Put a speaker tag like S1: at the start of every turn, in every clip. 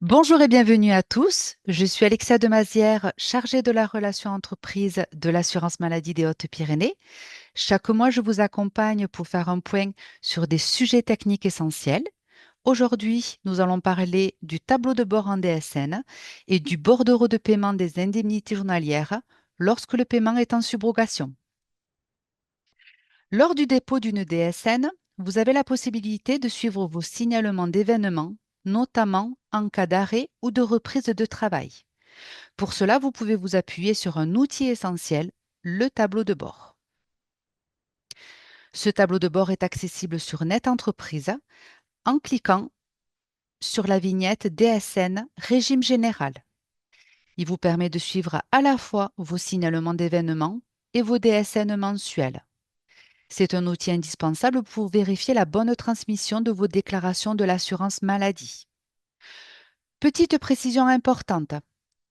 S1: Bonjour et bienvenue à tous. Je suis Alexia Demazière, chargée de la relation entreprise de l'assurance maladie des Hautes-Pyrénées. Chaque mois, je vous accompagne pour faire un point sur des sujets techniques essentiels. Aujourd'hui, nous allons parler du tableau de bord en DSN et du bordereau de paiement des indemnités journalières lorsque le paiement est en subrogation. Lors du dépôt d'une DSN, vous avez la possibilité de suivre vos signalements d'événements, notamment en cas d'arrêt ou de reprise de travail. Pour cela, vous pouvez vous appuyer sur un outil essentiel, le tableau de bord. Ce tableau de bord est accessible sur Net Entreprise en cliquant sur la vignette DSN Régime général. Il vous permet de suivre à la fois vos signalements d'événements et vos DSN mensuels. C'est un outil indispensable pour vérifier la bonne transmission de vos déclarations de l'assurance maladie. Petite précision importante,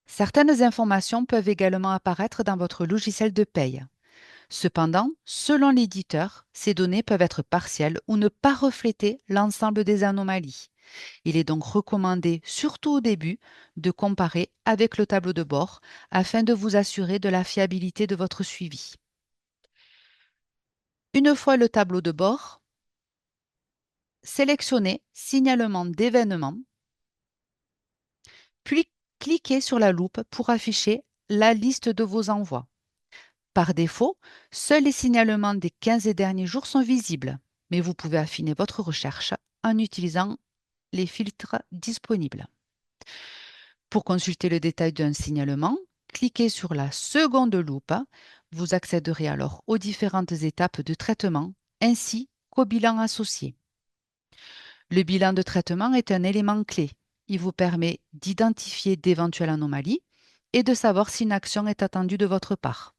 S1: certaines informations peuvent également apparaître dans votre logiciel de paye. Cependant, selon l'éditeur, ces données peuvent être partielles ou ne pas refléter l'ensemble des anomalies. Il est donc recommandé, surtout au début, de comparer avec le tableau de bord afin de vous assurer de la fiabilité de votre suivi. Une fois le tableau de bord, sélectionnez Signalement d'événements, puis cliquez sur la loupe pour afficher la liste de vos envois. Par défaut, seuls les signalements des 15 derniers jours sont visibles, mais vous pouvez affiner votre recherche en utilisant les filtres disponibles. Pour consulter le détail d'un signalement, cliquez sur la seconde loupe. Vous accéderez alors aux différentes étapes de traitement ainsi qu'au bilan associé. Le bilan de traitement est un élément clé. Il vous permet d'identifier d'éventuelles anomalies et de savoir si une action est attendue de votre part.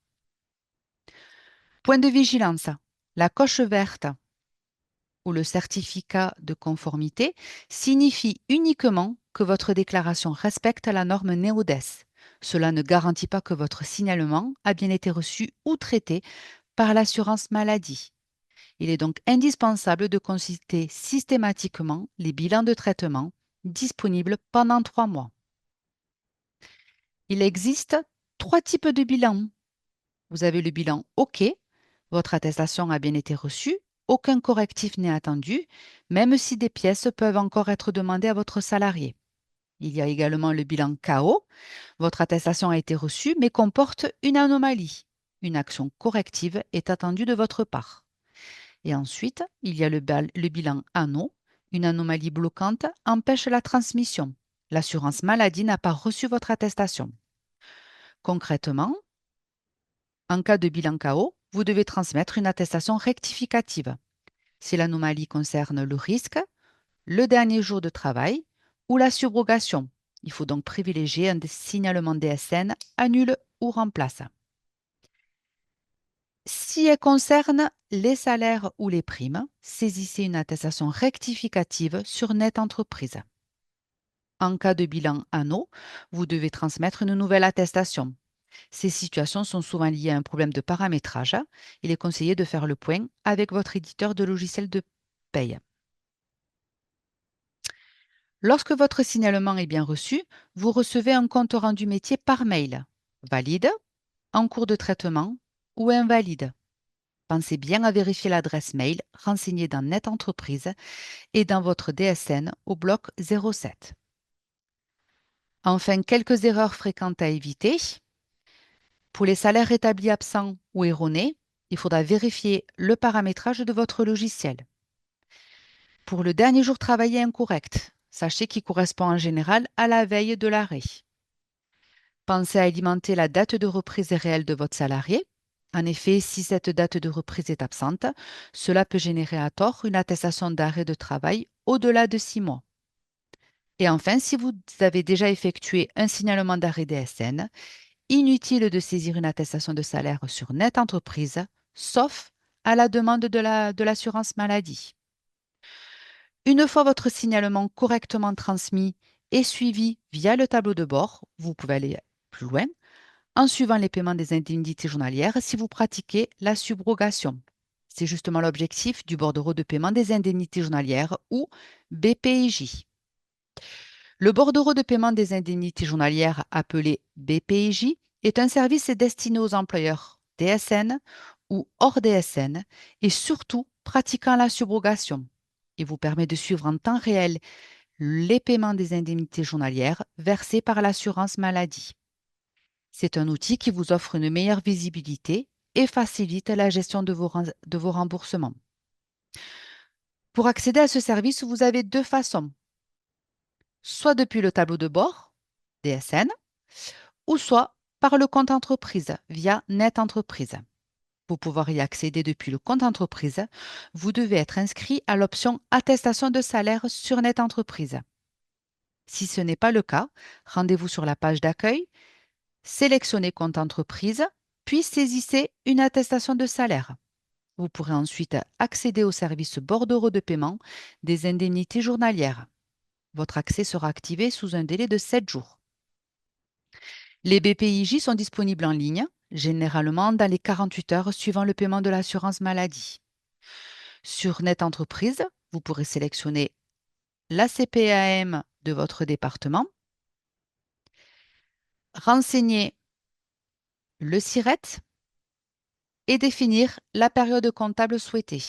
S1: Point de vigilance. La coche verte ou le certificat de conformité signifie uniquement que votre déclaration respecte la norme NEODES. Cela ne garantit pas que votre signalement a bien été reçu ou traité par l'assurance maladie. Il est donc indispensable de consulter systématiquement les bilans de traitement disponibles pendant 3 mois. Il existe 3 types de bilans. Vous avez le bilan OK, votre attestation a bien été reçue, aucun correctif n'est attendu, même si des pièces peuvent encore être demandées à votre salarié. Il y a également le bilan KO, votre attestation a été reçue mais comporte une anomalie. Une action corrective est attendue de votre part. Et ensuite, il y a le bilan ANO, une anomalie bloquante empêche la transmission. L'assurance maladie n'a pas reçu votre attestation. Concrètement, en cas de bilan KO, vous devez transmettre une attestation rectificative. Si l'anomalie concerne le risque, le dernier jour de travail ou la subrogation, il faut donc privilégier un signalement DSN, annule ou remplace. Si elle concerne les salaires ou les primes, saisissez une attestation rectificative sur Net Entreprise. En cas de bilan anneau, vous devez transmettre une nouvelle attestation. Ces situations sont souvent liées à un problème de paramétrage. Il est conseillé de faire le point avec votre éditeur de logiciel de paye. Lorsque votre signalement est bien reçu, vous recevez un compte rendu métier par mail, valide, en cours de traitement ou invalide. Pensez bien à vérifier l'adresse mail renseignée dans Net Entreprise et dans votre DSN au bloc 07. Enfin, quelques erreurs fréquentes à éviter. Pour les salaires établis absents ou erronés, il faudra vérifier le paramétrage de votre logiciel. Pour le dernier jour travaillé incorrect, sachez qu'il correspond en général à la veille de l'arrêt. Pensez à alimenter la date de reprise réelle de votre salarié. En effet, si cette date de reprise est absente, cela peut générer à tort une attestation d'arrêt de travail au-delà de 6 mois. Et enfin, si vous avez déjà effectué un signalement d'arrêt DSN, inutile de saisir une attestation de salaire sur Net Entreprise, sauf à la demande de l'assurance maladie. Une fois votre signalement correctement transmis et suivi via le tableau de bord, vous pouvez aller plus loin en suivant les paiements des indemnités journalières si vous pratiquez la subrogation. C'est justement l'objectif du bordereau de paiement des indemnités journalières ou BPIJ. Le bordereau de paiement des indemnités journalières, appelé BPIJ, est un service destiné aux employeurs DSN ou hors DSN et surtout pratiquant la subrogation. Il vous permet de suivre en temps réel les paiements des indemnités journalières versées par l'assurance maladie. C'est un outil qui vous offre une meilleure visibilité et facilite la gestion de vos remboursements. Pour accéder à ce service, vous avez deux façons, soit depuis le tableau de bord, DSN, ou soit par le compte entreprise via Net Entreprise. Pour pouvoir y accéder depuis le compte entreprise, vous devez être inscrit à l'option attestation de salaire sur Net Entreprise. Si ce n'est pas le cas, rendez-vous sur la page d'accueil, sélectionnez compte entreprise, puis saisissez une attestation de salaire. Vous pourrez ensuite accéder au service bordereau de paiement des indemnités journalières. Votre accès sera activé sous un délai de 7 jours. Les BPIJ sont disponibles en ligne, généralement dans les 48 heures suivant le paiement de l'assurance maladie. Sur Net Entreprise, vous pourrez sélectionner la CPAM de votre département, renseigner le SIRET et définir la période comptable souhaitée.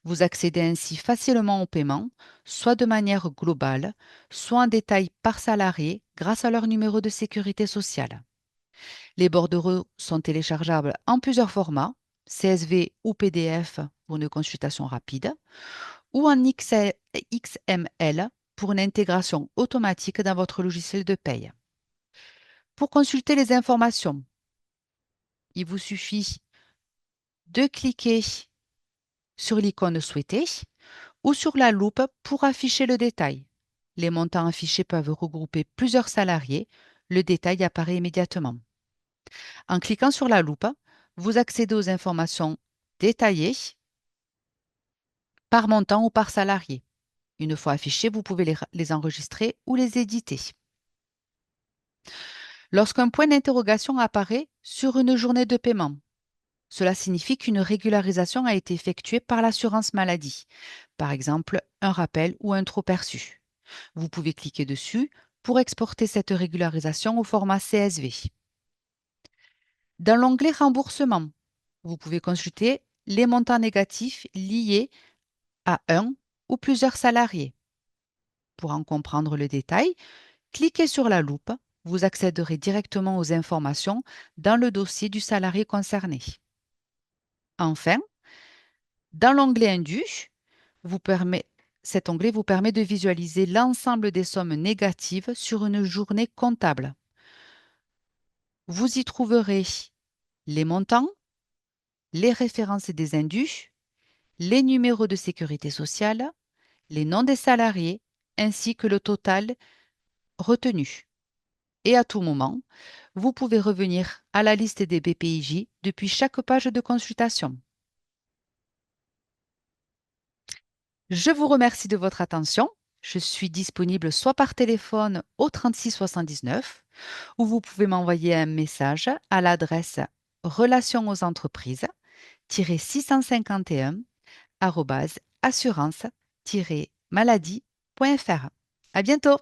S1: Vous accédez ainsi facilement au paiement, soit de manière globale, soit en détail par salarié grâce à leur numéro de sécurité sociale. Les bordereaux sont téléchargeables en plusieurs formats, CSV ou PDF pour une consultation rapide, ou en XML pour une intégration automatique dans votre logiciel de paye. Pour consulter les informations, il vous suffit de cliquer sur l'icône souhaitée ou sur la loupe pour afficher le détail. Les montants affichés peuvent regrouper plusieurs salariés. Le détail apparaît immédiatement. En cliquant sur la loupe, vous accédez aux informations détaillées par montant ou par salarié. Une fois affichées, vous pouvez les enregistrer ou les éditer. Lorsqu'un point d'interrogation apparaît sur une journée de paiement, cela signifie qu'une régularisation a été effectuée par l'assurance maladie, par exemple un rappel ou un trop-perçu. Vous pouvez cliquer dessus pour exporter cette régularisation au format CSV. Dans l'onglet Remboursement, vous pouvez consulter les montants négatifs liés à un ou plusieurs salariés. Pour en comprendre le détail, cliquez sur la loupe, vous accéderez directement aux informations dans le dossier du salarié concerné. Enfin, dans l'onglet Indus, cet onglet vous permet de visualiser l'ensemble des sommes négatives sur une journée comptable. Vous y trouverez les montants, les références des indus, les numéros de sécurité sociale, les noms des salariés, ainsi que le total retenu. Et à tout moment, vous pouvez revenir à la liste des BPIJ depuis chaque page de consultation. Je vous remercie de votre attention. Je suis disponible soit par téléphone au 36 79 ou vous pouvez m'envoyer un message à l'adresse relations aux entreprises-651 assurance-maladie.fr. À bientôt!